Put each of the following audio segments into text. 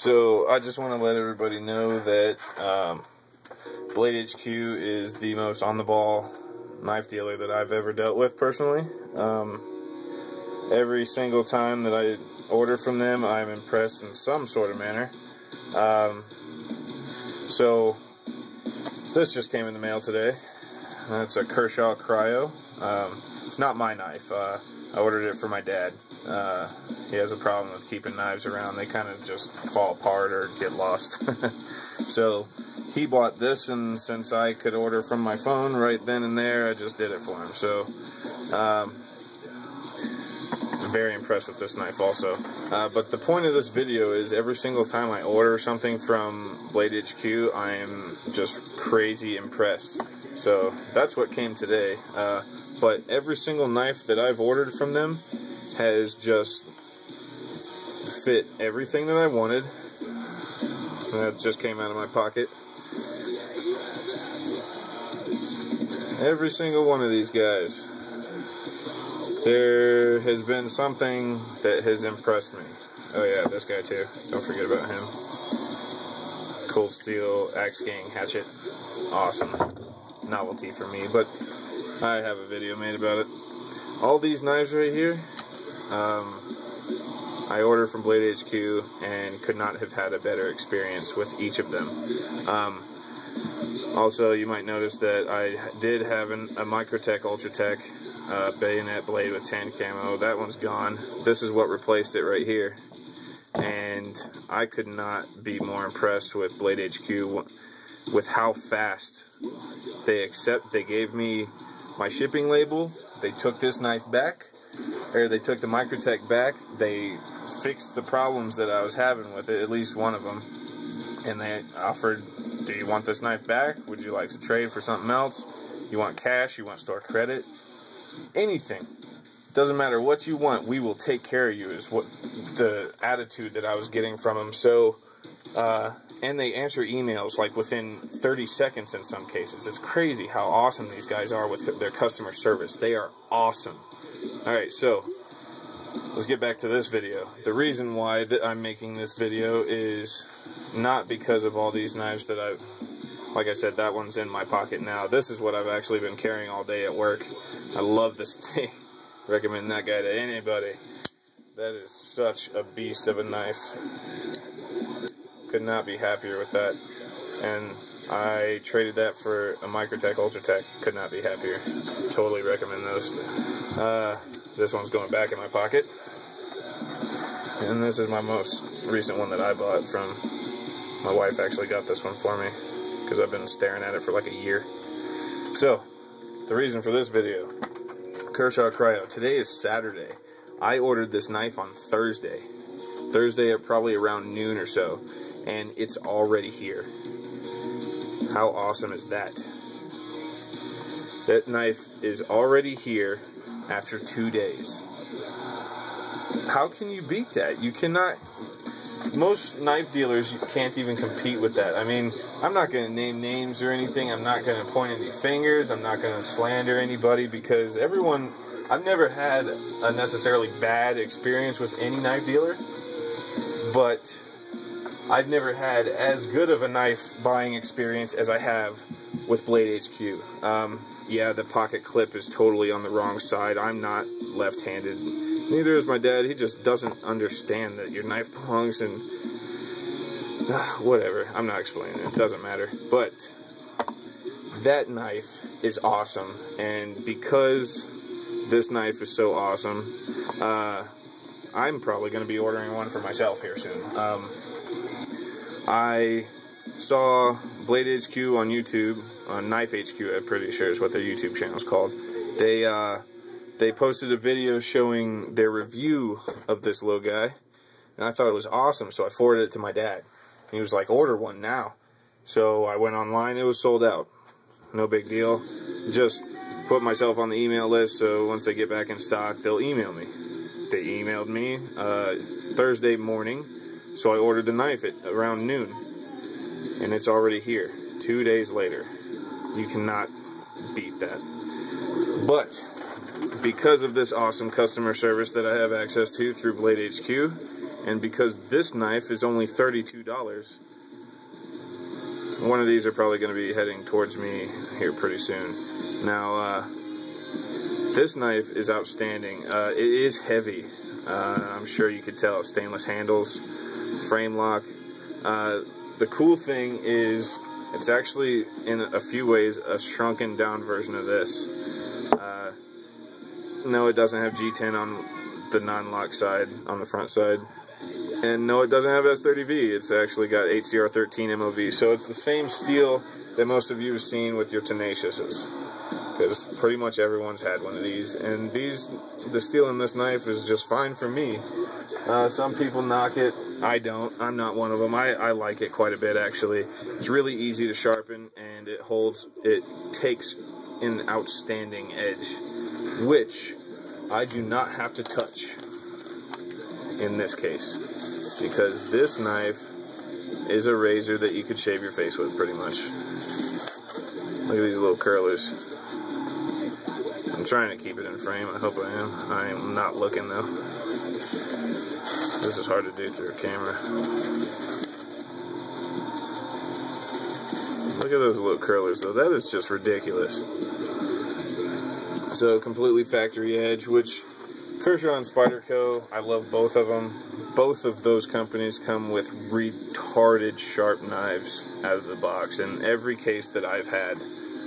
So I just want to let everybody know that Blade HQ is the most on-the-ball knife dealer that I've ever dealt with personally. Every single time that I order from them, I'm impressed in some sort of manner. So this just came in the mail today. It's a Kershaw Cryo. It's not my knife. I ordered it for my dad. He has a problem with keeping knives around. They kind of just fall apart or get lost. So he bought this, and since I could order from my phone right then and there, I just did it for him. So I'm very impressed with this knife also. But the point of this video is every single time I order something from Blade HQ, I am just crazy impressed. So that's what came today. But every single knife that I've ordered from them has just fit everything that I wanted. And that just came out of my pocket. Every single one of these guys. There has been something that has impressed me. Oh yeah, this guy too. Don't forget about him. Cold Steel Axe Gang Hatchet. Awesome. Novelty for me, but I have a video made about it. All these knives right here, I ordered from Blade HQ and could not have had a better experience with each of them. Also, you might notice that I did have a Microtech Ultratech bayonet blade with tan camo. That one's gone. This is what replaced it right here. And I could not be more impressed with Blade HQ with how fast they gave me my shipping label. They took this knife back, or they took the Microtech back. They fixed the problems that I was having with it, at least one of them. And they offered, do you want this knife back? Would you like to trade for something else? You want cash? You want store credit? Anything. Doesn't matter what you want, we will take care of you, is what the attitude that I was getting from them. So, and they answer emails like within 30 seconds in some cases. It's crazy how awesome these guys are with their customer service. They are awesome. Alright, so let's get back to this video. The reason why I'm making this video is not because of all these knives that like I said, that one's in my pocket now. This is what I've actually been carrying all day at work. I love this thing. Recommend that guy to anybody. That is such a beast of a knife. Could not be happier with that. And I traded that for a Microtech Ultratech. Could not be happier. Totally recommend those. This one's going back in my pocket. And this is my most recent one that I bought from... My wife actually got this one for me, because I've been staring at it for like a year. So, the reason for this video, Kershaw Cryo. Today is Saturday. I ordered this knife on Thursday. Thursday at probably around noon or so. And it's already here. How awesome is that? That knife is already here after 2 days. How can you beat that? You cannot... Most knife dealers can't even compete with that. I mean, I'm not going to name names or anything. I'm not going to point any fingers. I'm not going to slander anybody, because everyone... I've never had a necessarily bad experience with any knife dealer, but I've never had as good of a knife buying experience as I have with Blade HQ. Yeah, the pocket clip is totally on the wrong side. I'm not left-handed. Neither is my dad. He just doesn't understand that your knife belongs in... whatever. I'm not explaining it. It doesn't matter. But that knife is awesome. And because this knife is so awesome, I'm probably going to be ordering one for myself here soon. I saw Blade HQ on YouTube, Knife HQ, I'm pretty sure is what their YouTube channel is called. They posted a video showing their review of this little guy, and I thought it was awesome, so I forwarded it to my dad. And he was like, order one now. So I went online, it was sold out. No big deal. Just put myself on the email list, so once they get back in stock, they'll email me. They emailed me Thursday morning, so I ordered the knife at around noon. And it's already here, 2 days later. You cannot beat that. But because of this awesome customer service that I have access to through Blade HQ, And because this knife is only $32, one of these are probably going to be heading towards me here pretty soon. Now, this knife is outstanding. It is heavy. I'm sure you could tell. Stainless handles, frame lock. The cool thing is it's actually, in a few ways, a shrunken down version of this. No, it doesn't have G10 on the non-lock side, on the front side. And no, it doesn't have S30V. It's actually got HCR13 MOV. So it's the same steel that most of you have seen with your Tenaciouses. Because pretty much everyone's had one of these. And the steel in this knife is just fine for me. Some people knock it. I don't. I'm not one of them. I like it quite a bit, actually. It's really easy to sharpen, and it takes an outstanding edge, which I do not have to touch in this case, because this knife is a razor that you could shave your face with, pretty much. Look at these little curlers. I'm trying to keep it in frame. I hope I am. I am not looking, though. This is hard to do through a camera. Look at those little curlers, though. That is just ridiculous. So, completely factory edge, which Kershaw and Spyderco, I love both of them. Both of those companies come with retarded sharp knives out of the box in every case that I've had,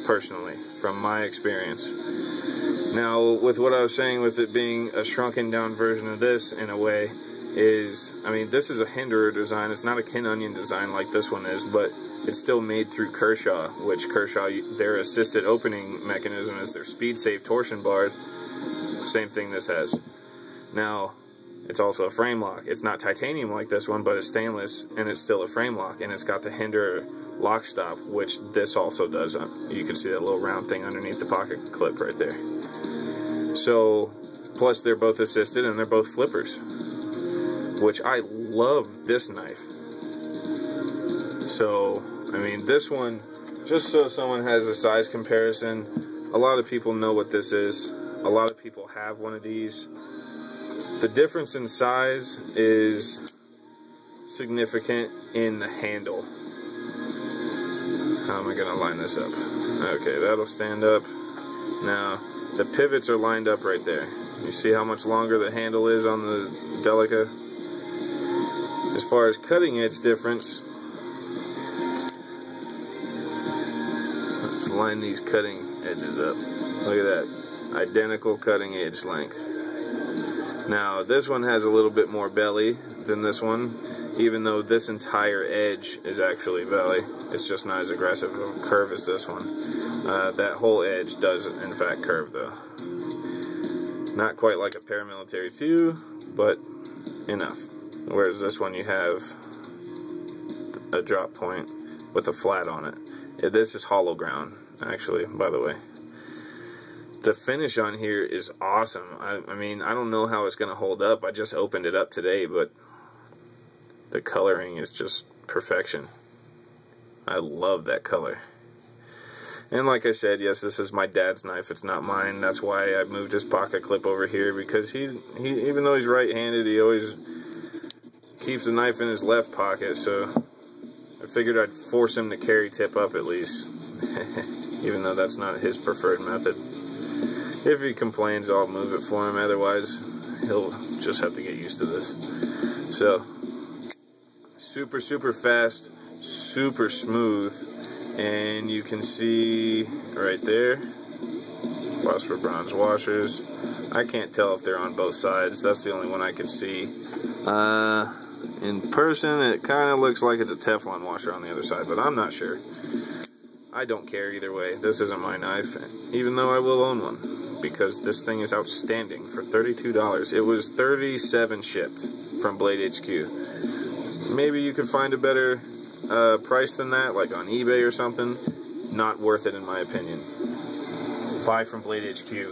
personally, from my experience. Now, with what I was saying with it being a shrunken down version of this, in a way, is, I mean, this is a Hinderer design. It's not a Kin Onion design like this one is, but it's still made through Kershaw, which Kershaw, their assisted opening mechanism is their speed-safe torsion bar. Same thing this has. Now, it's also a frame lock. It's not titanium like this one, but it's stainless, and it's still a frame lock, and it's got the Hinderer lock stop, which this also does. You can see that little round thing underneath the pocket clip right there. So, plus they're both assisted, and they're both flippers, which I love this knife. So, I mean, this one, just so someone has a size comparison, a lot of people know what this is. A lot of people have one of these. The difference in size is significant in the handle. How am I going to line this up? Okay, that'll stand up. Now, the pivots are lined up right there. You see how much longer the handle is on the Delica? As far as cutting edge difference, let's line these cutting edges up. Look at that. Identical cutting edge length. Now, this one has a little bit more belly than this one, even though this entire edge is actually belly. It's just not as aggressive of a curve as this one. That whole edge does, in fact, curve, though. Not quite like a Paramilitary 2, but enough. Whereas this one, you have a drop point with a flat on it. This is hollow ground, actually, by the way. The finish on here is awesome. I mean, I don't know how it's going to hold up. I just opened it up today, but the coloring is just perfection. I love that color. And like I said, yes, this is my dad's knife. It's not mine. That's why I moved his pocket clip over here, because he even though he's right-handed, he always keeps the knife in his left pocket. So I figured I'd force him to carry tip up at least, even though that's not his preferred method. If he complains, I'll move it for him. Otherwise, he'll just have to get used to this. So, super, super fast, super smooth. And you can see right there, phosphor bronze washers. I can't tell if they're on both sides. That's the only one I can see. In person, it kind of looks like it's a Teflon washer on the other side, but I'm not sure. I don't care either way. This isn't my knife, even though I will own one, because this thing is outstanding for $32. It was $37 shipped from Blade HQ. Maybe you could find a better price than that, like on eBay or something. Not worth it in my opinion. Buy from Blade HQ.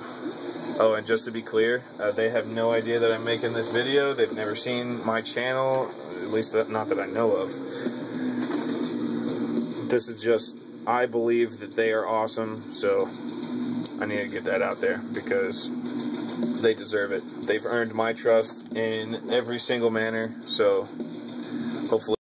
Oh, and just to be clear, they have no idea that I'm making this video. They've never seen my channel, at least not that I know of. This is just, I believe that they are awesome, so I need to get that out there, because they deserve it. They've earned my trust in every single manner, so hopefully